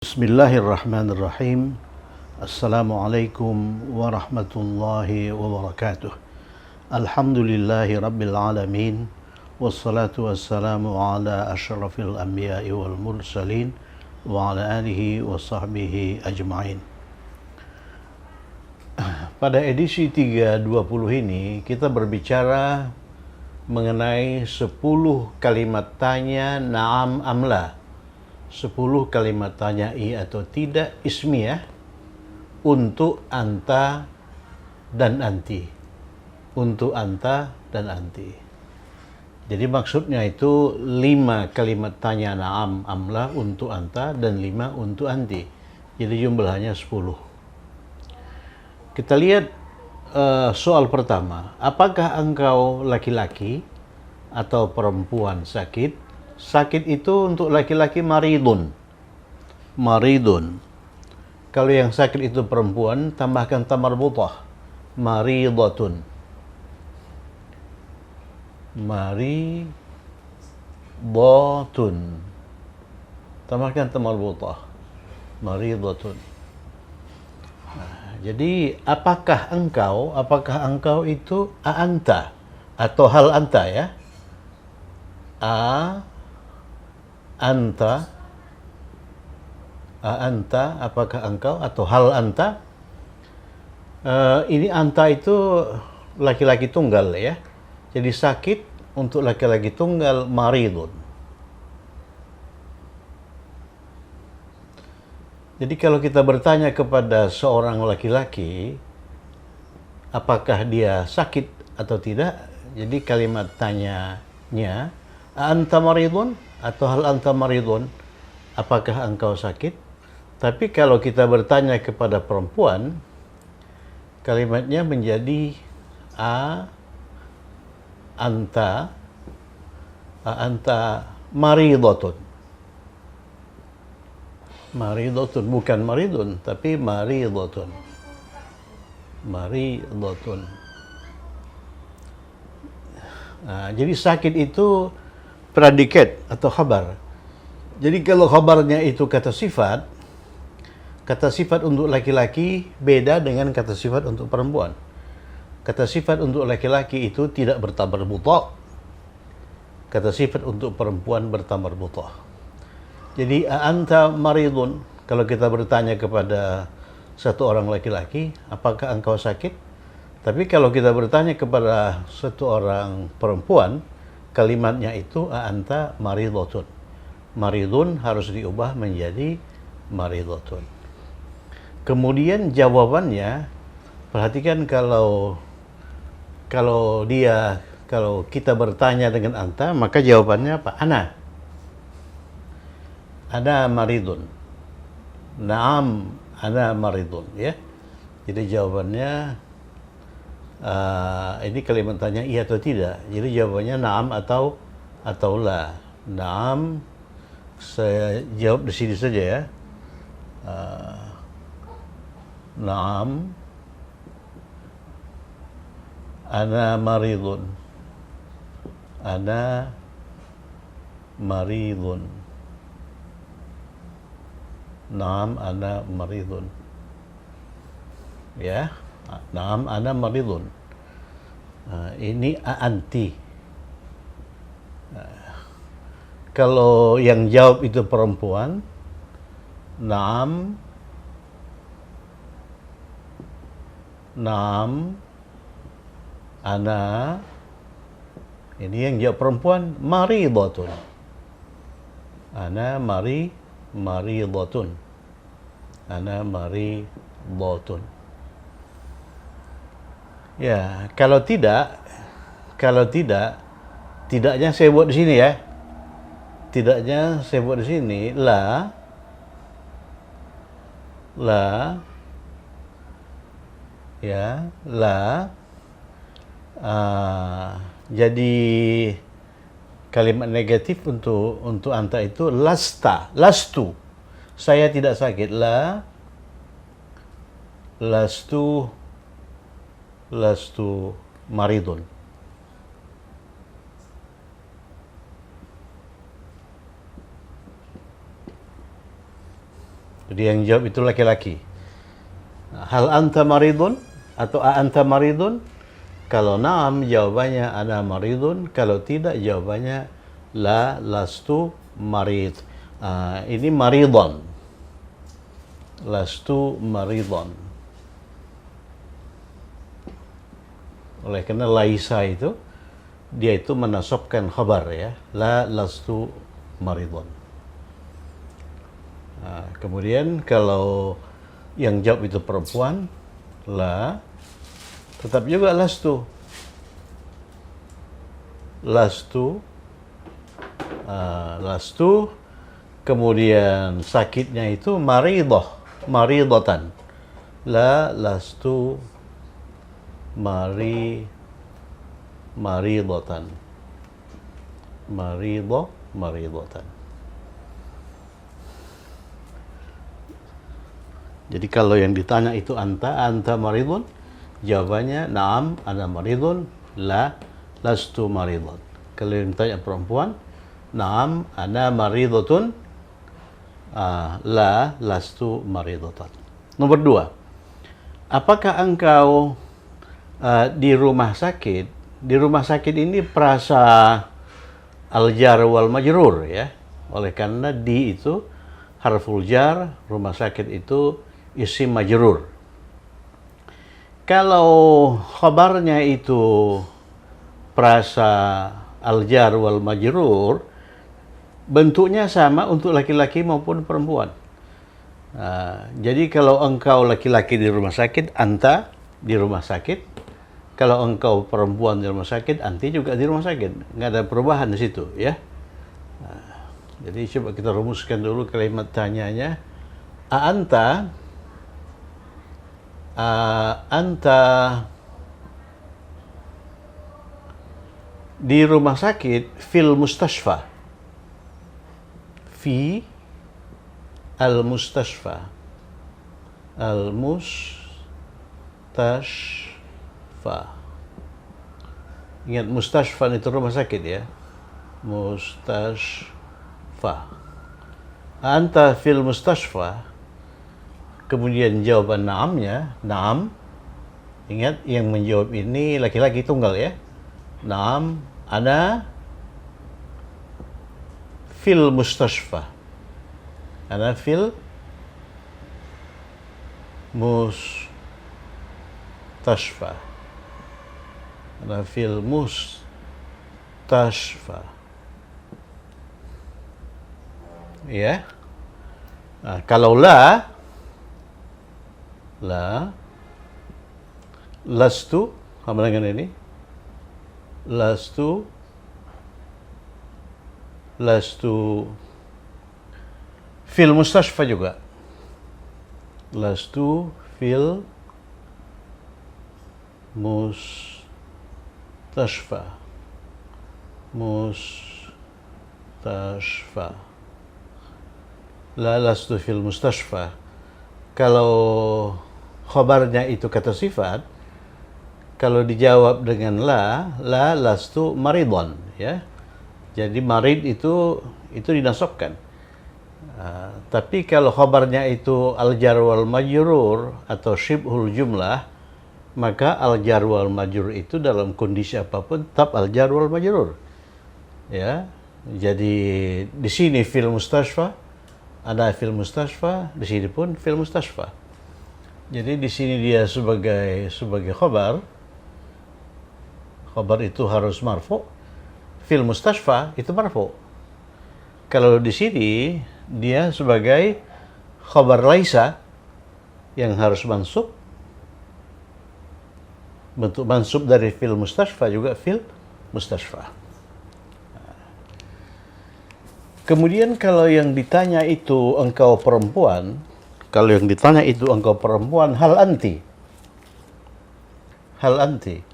Bismillahirrahmanirrahim. Assalamualaikum warahmatullahi wabarakatuh. Alhamdulillahi rabbil alamin. Wassalatu wassalamu ala asyrafil anbiya'i wal mursalin wa ala alihi wa sahbihi ajma'in. Pada edisi 320 ini kita berbicara mengenai 10 kalimat tanya na'am amla. 10 kalimat tanya iya atau tidak ismiyah untuk anta dan anti. Untuk anta dan anti. Jadi maksudnya itu 5 kalimat tanya na'am amla untuk anta dan 5 untuk anti. Jadi jumlahnya 10. Kita lihat soal pertama. Apakah engkau laki-laki atau perempuan sakit? Sakit itu untuk laki-laki maridun. Maridun. Kalau yang sakit itu perempuan, tambahkan ta marbutah. Maridatun. Maridatun. Tambahkan ta marbutah. Maridatun. Jadi apakah engkau itu anta atau hal anta ya? Anta, apakah engkau atau hal anta? Ini anta itu laki-laki tunggal ya. Jadi sakit untuk laki-laki tunggal maridun. Jadi kalau kita bertanya kepada seorang laki-laki apakah dia sakit atau tidak, jadi kalimat tanyanya anta maridun atau hal anta maridun, apakah engkau sakit? Tapi kalau kita bertanya kepada perempuan, kalimatnya menjadi anta maridatun. Maridatun, bukan maridun, tapi maridatun. Maridatun. Jadi sakit itu predikat atau khabar. Jadi kalau khabarnya itu kata sifat untuk laki-laki beda dengan kata sifat untuk perempuan. Kata sifat untuk laki-laki itu tidak bertamar buta. Kata sifat untuk perempuan bertamar buta. Jadi anta maridun, kalau kita bertanya kepada satu orang laki-laki, apakah engkau sakit? Tapi kalau kita bertanya kepada satu orang perempuan, kalimatnya itu anta maridatun. Maridun harus diubah menjadi maridatun. Kemudian jawabannya, perhatikan kalau kita bertanya dengan anta, maka jawabannya apa? Ana maridun. Naam, ana maridun ya. Jadi jawabannya ini kalimat tanya iya atau tidak. Jadi jawabannya naam atau la. Naam, saya jawab di sini saja ya. Naam, ana maridun. Ana maridun. Naam, ana maridun. Ya. Naam, ana maridun. Ini anti. Kalau yang jawab itu perempuan, naam, ana. Ini yang jawab perempuan, maridatun. Ana maridatun. Ana maridatun. Ya, kalau tidaknya saya buat di sini ya. Tidaknya saya buat di sini la ya, la jadi kalimat negatif untuk anta itu lastu. Saya tidak sakit. Lastu maridun. Jadi yang jawab itu laki-laki. Hal anta maridun atau a anta maridun? Kalau na'am jawabannya ana maridun, kalau tidak jawabannya la lastu marid. Ini maridon. Lastu maridon. Oleh karena laisa itu dia itu menasabkan khabar ya, la lastu maridun. Kemudian kalau yang jawab itu perempuan, la, tetap juga lastu. Lastu, lastu, kemudian sakitnya itu maridah, maridatan. La lastu maridatan. Maridatan. Jadi kalau yang ditanya itu anta maridun, jawabannya na'am ana maridun, la lastu maridun. Kalau yang ditanya perempuan, na'am ana maridatun, la lastu maridatan. Nomor 2. Apakah engkau di rumah sakit? Di rumah sakit ini perasa al-jar wal majrur ya. Oleh karena di itu harful jar, rumah sakit itu isim majrur. Kalau khabarnya itu perasa al-jar wal majrur, bentuknya sama untuk laki-laki maupun perempuan. Jadi kalau engkau laki-laki di rumah sakit, anta di rumah sakit. Kalau engkau perempuan di rumah sakit, anti juga di rumah sakit. Nggak ada perubahan di situ ya. Jadi coba kita rumuskan dulu kalimat tanyanya. Anta di rumah sakit fil mustashfa. Fi al-mustashfa. Al-mustashfa. Ingat mustashfa itu rumah sakit ya. Mustashfa. Anta fil mustashfa. Kemudian jawaban na'amnya, na'am. Ingat yang menjawab ini laki-laki tunggal ya. Na'am, ana fil mustashfa. Ana fil mustashfa. Ana fil mustashfa. Ya. Kalau la lastu, sama dengan ini. Lastu fil mustashfa juga. Lastu fil mustashfa. La lastu fil mustashfa. Kalau khabarnya itu kata sifat, kalau dijawab dengan la lastu maridon ya. Jadi marid itu dinasabkan. Tapi kalau khabarnya itu al-jar wal majrur atau syibhul jumlah, maka al-jar wal majrur itu dalam kondisi apapun tetap al-jar wal majrur. Ya. Jadi di sini fil mustashfa, ada fil mustashfa, di sini pun fil mustashfa. Jadi di sini dia sebagai khabar. Khabar itu harus marfu. Fil mustashfa itu marfu. Kalau di sini dia sebagai khabar laisa yang harus mansub. Bentuk mansub dari fil mustashfa juga fil mustashfa. Kemudian kalau yang ditanya itu engkau perempuan, hal anti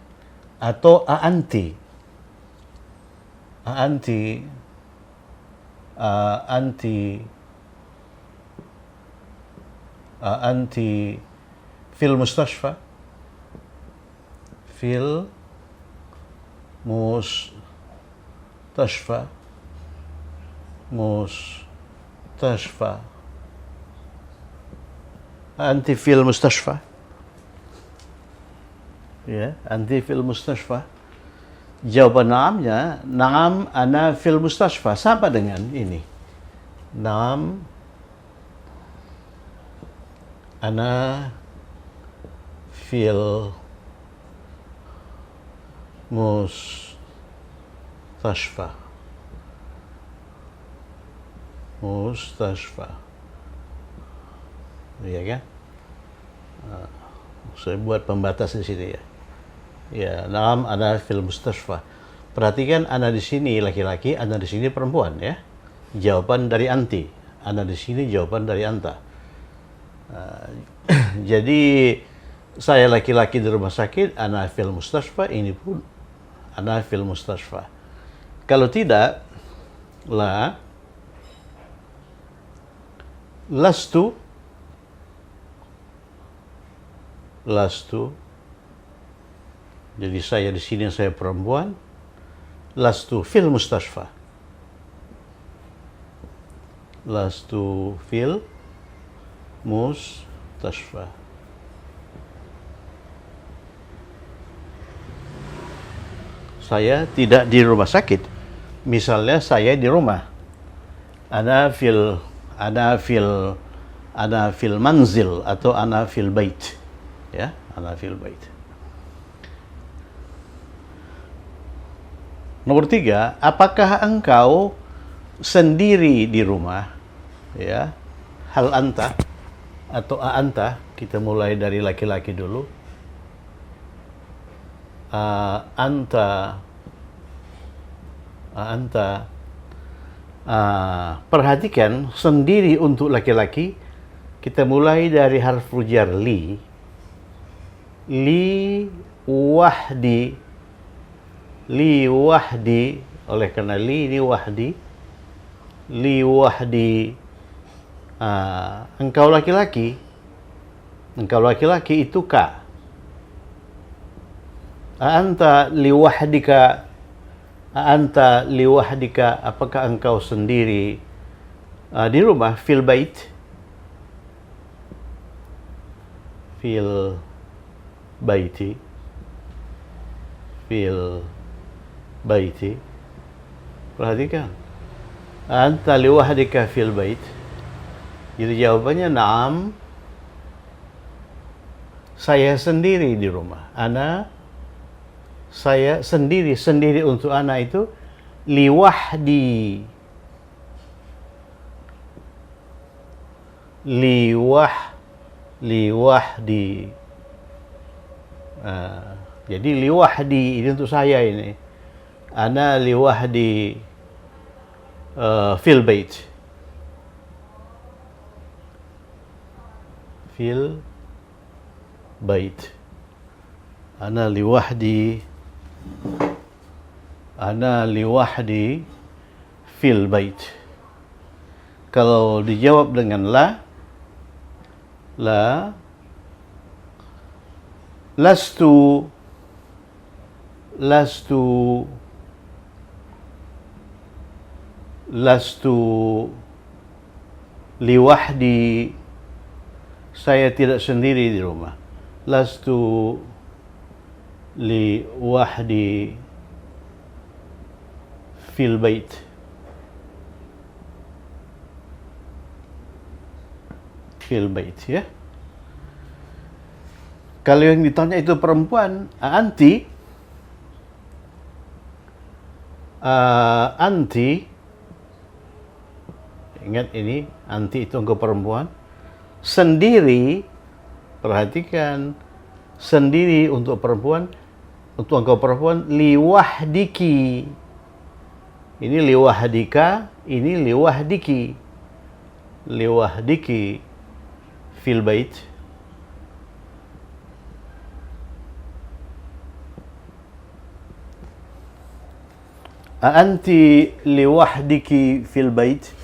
atau a anti fil mustashfa, Anti fil mustashfa. Ya, anti fil mustashfa. Jawaban naamnya, naam ana fil mustashfa, sama dengan ini. Naam ana fil mustashfa. Mustashfa. Iya kan? Saya buat pembatas di sini ya. Ya, naam ana fil mustashfa. Perhatikan ana di sini laki-laki, ana di sini perempuan ya. Jawaban dari anti. Ana di sini jawaban dari anta. Jadi saya laki-laki di rumah sakit, ana fil mustashfa, ini pun ana fil mustashfa. Kalau tidak, lastu. Jadi saya di sini, saya perempuan. Lastu fil mustashfa. Lastu fil mustashfa. Saya tidak di rumah sakit. Misalnya saya di rumah. Ana fil manzil atau ana fil bait. Ya, ana fil bait. Nomor 3, apakah engkau sendiri di rumah? Ya, hal anta atau anta, kita mulai dari laki-laki dulu. Anta. Perhatikan, sendiri untuk laki-laki, kita mulai dari harfu jar li. Li wahdi. Li wahdi, oleh karena li ini wahdi. Li wahdi. Engkau laki-laki. Engkau laki-laki itu ka. Anta liwahdika. Anta liwahdika, apakah engkau sendiri di rumah? Fil bait. Fil baiti. Fil baiti. Perhatikan. Anta liwahdika fil bait. Jadi jawabannya na'am. Saya sendiri di rumah. Saya sendiri untuk ana itu liwahdi. Liwahdi. Jadi liwahdi ini untuk saya ini. Ana liwahdi fil bait. Fil bait. Ana liwahdi fil bait. Kalau dijawab dengan lastu liwahdi, saya tidak sendiri di rumah. Lastu liwahdi fil bait. Fil bait ya. Kalau yang ditanya itu perempuan, anti, ingat ini, anti itu engkau perempuan. Sendiri, perhatikan, sendiri untuk perempuan, untuk engkau perempuan, liwahdiki. Ini liwahdika, ini liwahdiki. Liwahdiki fil bait. Anti liwahdiki fil bait.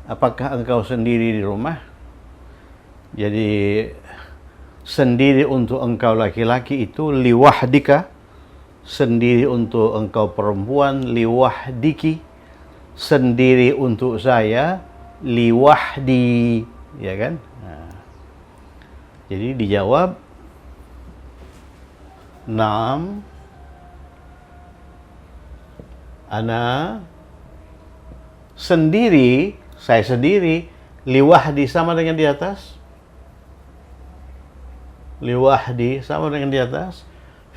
Apakah engkau sendiri di rumah? Jadi sendiri untuk engkau laki-laki itu liwahdika. Sendiri untuk engkau perempuan liwahdiki. Sendiri untuk saya liwahdi, ya kan? Jadi dijawab na'am ana sendiri, saya sendiri, liwahdi sama dengan di atas, liwahdi sama dengan di atas,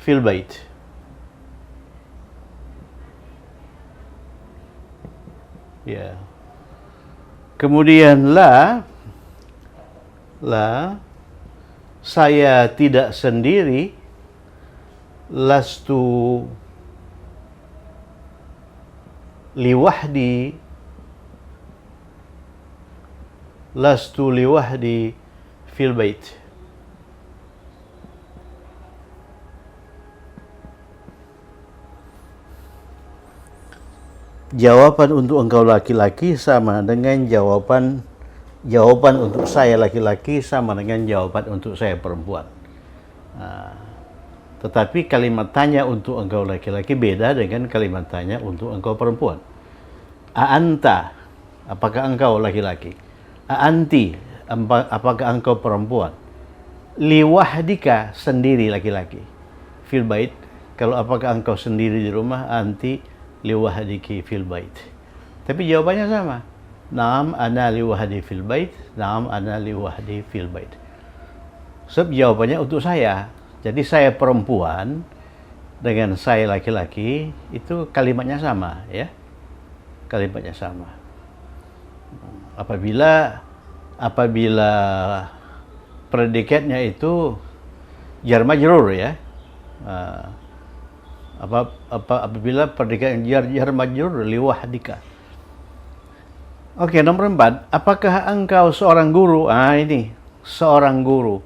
fil bait. Ya. Kemudian la saya tidak sendiri, lastu liwahdi, lastu liwahdi fil bait. Jawaban untuk engkau laki-laki sama dengan jawaban untuk saya laki-laki sama dengan jawaban untuk saya perempuan. Tetapi kalimat tanya untuk engkau laki-laki beda dengan kalimat tanya untuk engkau perempuan. A'anta, apakah engkau laki-laki? A'anti, apakah engkau perempuan? Liwahdika, sendiri laki-laki. Fil bait, kalau apakah engkau sendiri di rumah? Anti liwahdiki fil bait. Tapi jawabannya sama. Naam ana liwahdi fil bait, naam ana liwahdi fil bait. Sebab jawabannya untuk saya. Jadi saya perempuan dengan saya laki-laki itu kalimatnya sama, ya. Kalimatnya sama. Apabila predikatnya itu jar majrur, ya. Apabila predikat jar majrur liwahdika. Oke, nomor 4. Apakah engkau seorang guru? Ini seorang guru.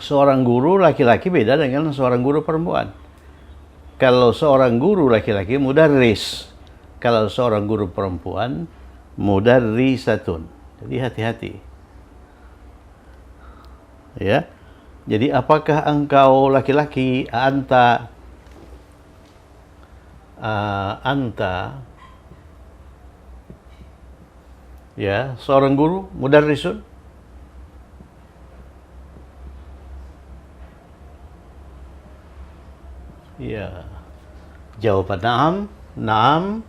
Seorang guru laki-laki beda dengan seorang guru perempuan. Kalau seorang guru laki-laki mudarris. Kalau seorang guru perempuan mudarrisatun. Jadi hati-hati. Ya. Jadi apakah engkau laki-laki? Anta ya, seorang guru mudarrisun. Ya. Jawaban na'am.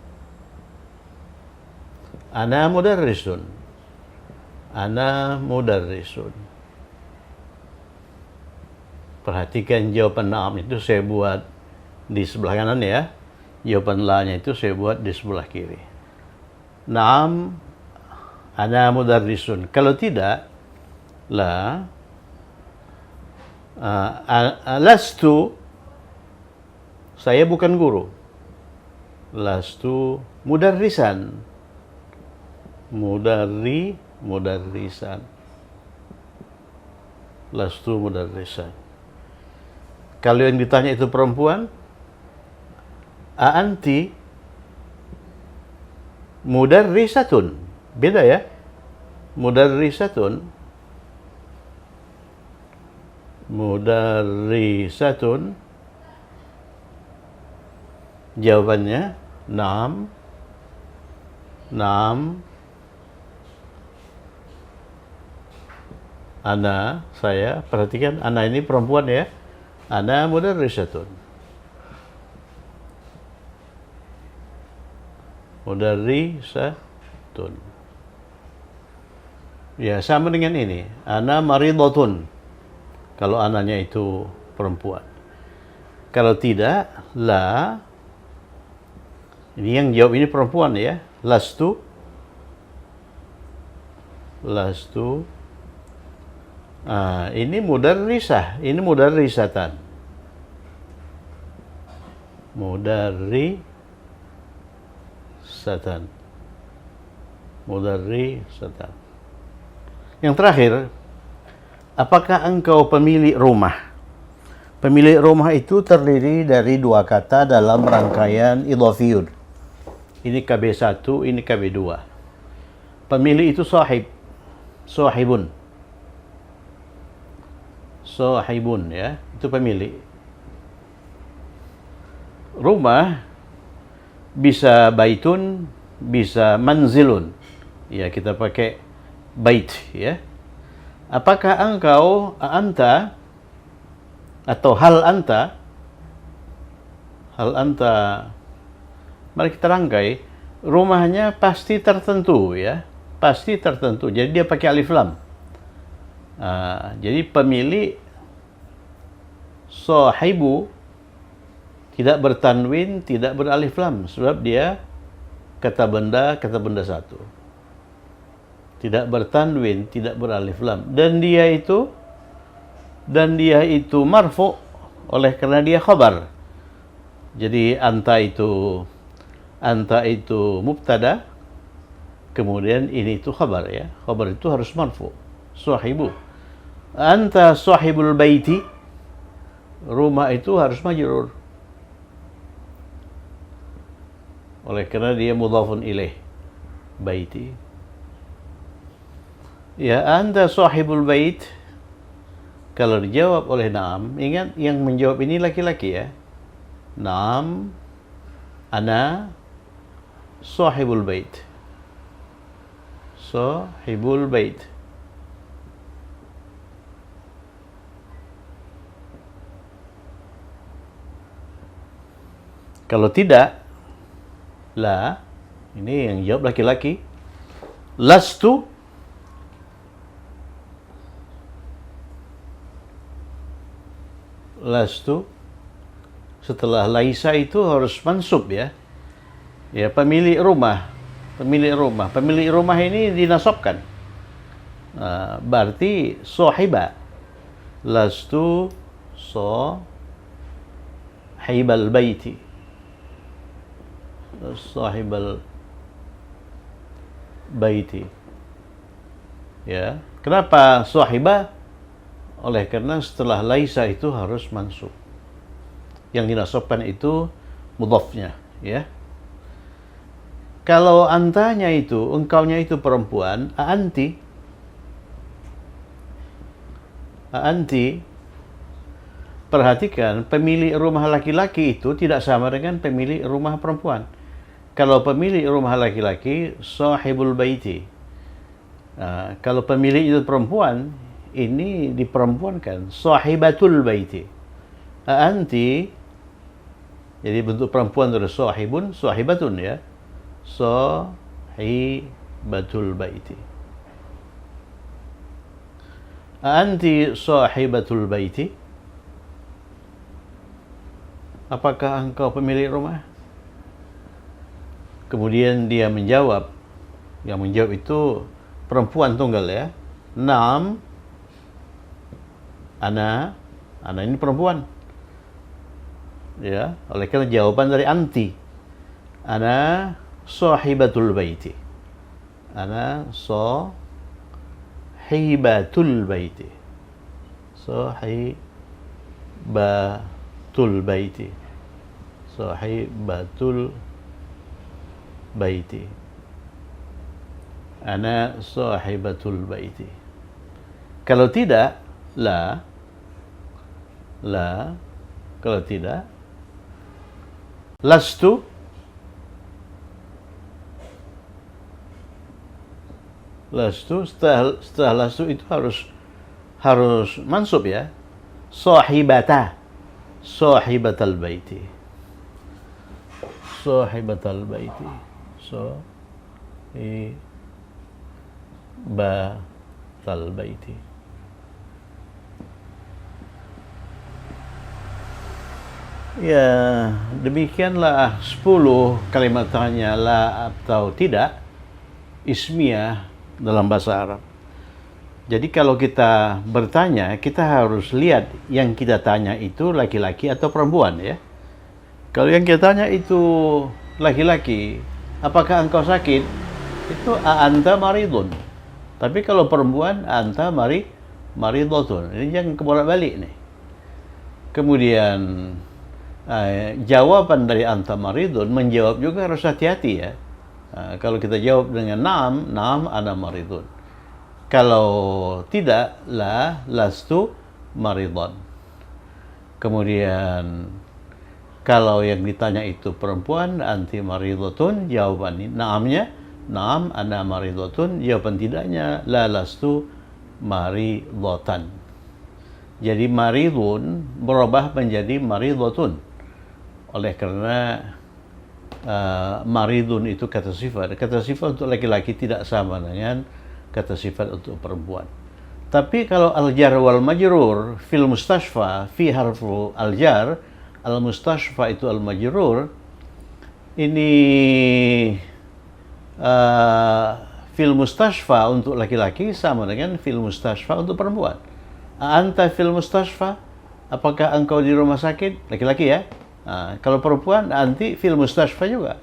Ana mudarrisun. Ana mudarrisun. Perhatikan jawaban na'am itu saya buat di sebelah kanan, ya. Jawaban la-nya itu saya buat di sebelah kiri. Na'am ana mudarrisun. Kalau tidak, la lastu, saya bukan guru. Lastu mudarrisan. Mudarrisan. Lastu mudarrisan. Kalau yang ditanya itu perempuan, anti mudarrisatun. Beda, ya. Mudarrisatun. Jawabannya na'am. Ana, saya, perhatikan ana ini perempuan, ya. Ana mudarrisatun. Ya, sama dengan ini. Ana maridatun. Kalau ananya itu perempuan. Kalau tidak, la. Ini yang jawab ini perempuan, ya. Lastu. Ini mudarrisah. Ini mudarrisatan. Mudarrisatan. Yang terakhir, apakah engkau pemilik rumah? Pemilik rumah itu terdiri dari dua kata dalam rangkaian idhafiyun. Ini KB1, ini KB2. Pemilik itu sahibun, ya, itu pemilik. Rumah bisa baitun, bisa manzilun. Ya, kita pakai bait, ya. Apakah engkau, anta, atau hal anta, mari kita rangkai, rumahnya pasti tertentu ya, pasti tertentu. Jadi dia pakai alif lam. Jadi pemilik sahibu tidak bertanwin, tidak beralif lam, sebab dia kata benda satu. Tidak bertanwin, tidak beralif lam, dan dia itu marfu oleh karena dia khabar. Jadi anta itu mubtada, kemudian ini itu khabar ya. Khabar itu harus marfu. Sahibu. Anta sahibul baiti. Rumah itu harus majrur. Oleh karena dia mudhafun ilaih. Baiti. Ya, anta sahibul bait. Kalau dijawab oleh na'am, ingat yang menjawab ini laki-laki ya. Na'am, ana sahibul bait. Sahibul bait. Kalau tidak, la, ini yang jawab laki-laki. Lastu, setelah laisa itu harus mansub ya. Ya, pemilik rumah ini dinasabkan. Berarti sahiba. Lastu sahibal baiti. Sahibal baiti. Ya, kenapa sahiba? Oleh karena setelah laisa itu harus mansub. Yang dinasabkan itu mudhafnya, ya. Kalau antanya itu, engkaunya itu perempuan, anti, perhatikan, pemilik rumah laki-laki itu tidak sama dengan pemilik rumah perempuan. Kalau pemilik rumah laki-laki, sahibul baiti. Kalau pemilik itu perempuan, ini diperempuankan, sahibatul baiti. Anti, jadi bentuk perempuan dari sahibun, sahibatun ya. Sahibatul baiti. Anti sahibatul baiti. Apakah engkau pemilik rumah? Kemudian dia menjawab. Yang menjawab itu perempuan tunggal ya. Naam, ana ini perempuan. Ya, oleh karena jawaban dari anti. Ana sahibatul baiti. Ana sahibatul baiti. Sahibatul baiti. Sahibatul baiti. Ana sahibatul baiti. Kalau tidak, la. Kalau tidak, lastu. Setelah lastu itu harus mansub ya. Sahibatal baiti. Sahibatal baiti. Sahibatal baiti. Ya, demikianlah 10 kalimat tanya la atau tidak ismiyah dalam bahasa Arab. Jadi kalau kita bertanya, kita harus lihat yang kita tanya itu laki-laki atau perempuan ya. Kalau yang kita tanya itu laki-laki, apakah engkau sakit? Itu anta maridun. Tapi kalau perempuan, anta maridotun. Ini jangan kebolak-balik nih. Kemudian jawaban dari anta maridun menjawab juga harus hati-hati ya. Kalau kita jawab dengan naam ana maridun. Kalau tidak, lastu maridun. Kemudian kalau yang ditanya itu perempuan, anti maridotun, jawaban naamnya, naam ana maridotun, jawaban tidaknya, lastu maridatan. Jadi maridun berubah menjadi maridhatun. Oleh karena maridun itu kata sifat. Kata sifat untuk laki-laki tidak sama dengan kata sifat untuk perempuan. Tapi kalau al-jar wal majrur fil mustashfa fi harfu al-jar, al-mustashfa itu al-majrur, ini fil mustashfa untuk laki-laki sama dengan fil mustashfa untuk perempuan. Anta fil mustashfa, apakah engkau di rumah sakit? Laki-laki ya. Kalau perempuan, anti fil mustashfa juga.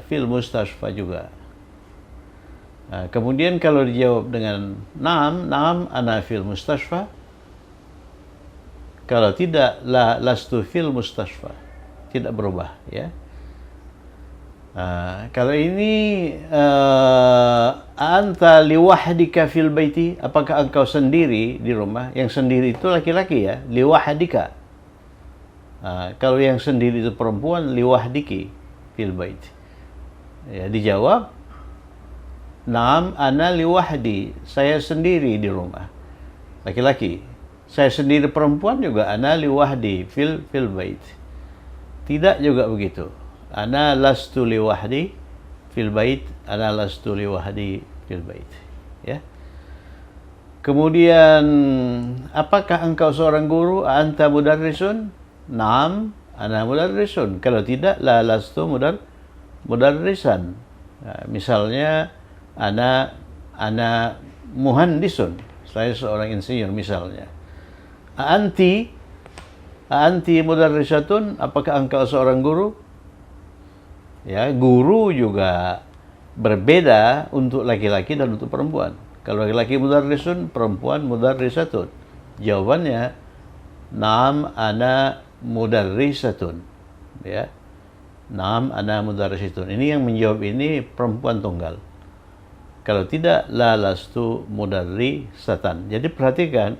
Fil mustashfa juga. Kemudian kalau dijawab dengan naam ana fil mustashfa. Kalau tidak, lastu fil mustashfa. Tidak berubah, ya. Kalau ini anta liwahdika fil baiti, apakah engkau sendiri di rumah? Yang sendiri itu laki-laki ya, liwahdika. Kalau yang sendiri itu perempuan, liwahdiki fil baiti. Ya, dijawab naam ana liwahdi, saya sendiri di rumah. Laki-laki. Saya sendiri perempuan juga ana liwahdi fil bait. Tidak juga begitu. Ana lastu liwahdi fil bait, ana lastu liwahdi fil bait. Ya. Kemudian apakah engkau seorang guru? Anta mudarrisun? Naam, ana mudarrisun. Kalau tidak, la lastu mudarrisan. Misalnya ana muhandisun, saya seorang insinyur misalnya. Anti mudarrisatun, apakah engkau seorang guru? Ya, guru juga berbeda untuk laki-laki dan untuk perempuan. Kalau laki-laki mudarrisun, perempuan mudarrisatun. Jawabannya naam ana mudarrisatun. Ya. Naam ana mudarrisatun. Ini yang menjawab ini perempuan tunggal. Kalau tidak, la lastu mudarrisatan. Jadi perhatikan,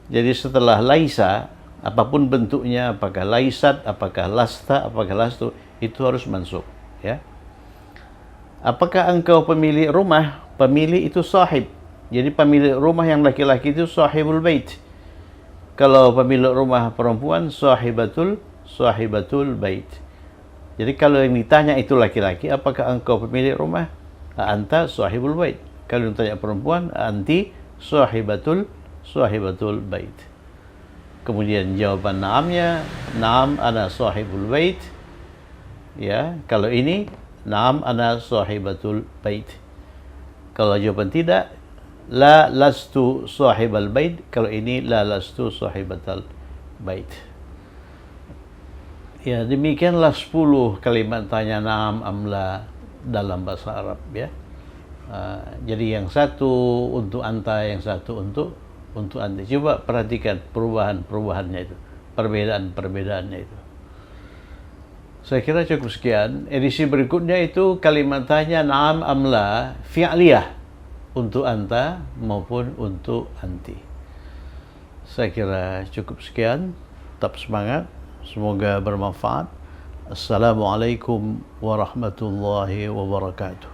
jadi setelah laisa, apapun bentuknya, apakah laisat, apakah lasta, apakah lastu, itu harus mansub, ya. Apakah engkau pemilik rumah? Pemilik itu sahib. Jadi pemilik rumah yang laki-laki itu sahibul bait. Kalau pemilik rumah perempuan, sahibatul bait. Jadi kalau yang ditanya itu laki-laki, apakah engkau pemilik rumah? Anta sahibul bait. Kalau ditanya perempuan, anti sahibatul bait. Kemudian jawaban naamnya, naam ana sahibul bait. Ya, kalau ini naam ana sahibatul bait. Kalau jawaban tidak, la lastu sahibal bait. Kalau ini la lastu sahibatal bait. Ya, demikianlah 10 kalimat tanya naam amla dalam bahasa Arab, ya. Jadi yang satu untuk anta, yang satu untuk anti. Coba perhatikan perubahannya itu, perbedaannya itu. Saya kira cukup sekian. Edisi berikutnya itu kalimat tanya naam amla fi'liyah untuk anta maupun untuk anti. Saya kira cukup sekian. Tetap semangat. Semoga bermanfaat. Assalamualaikum warahmatullahi wabarakatuh.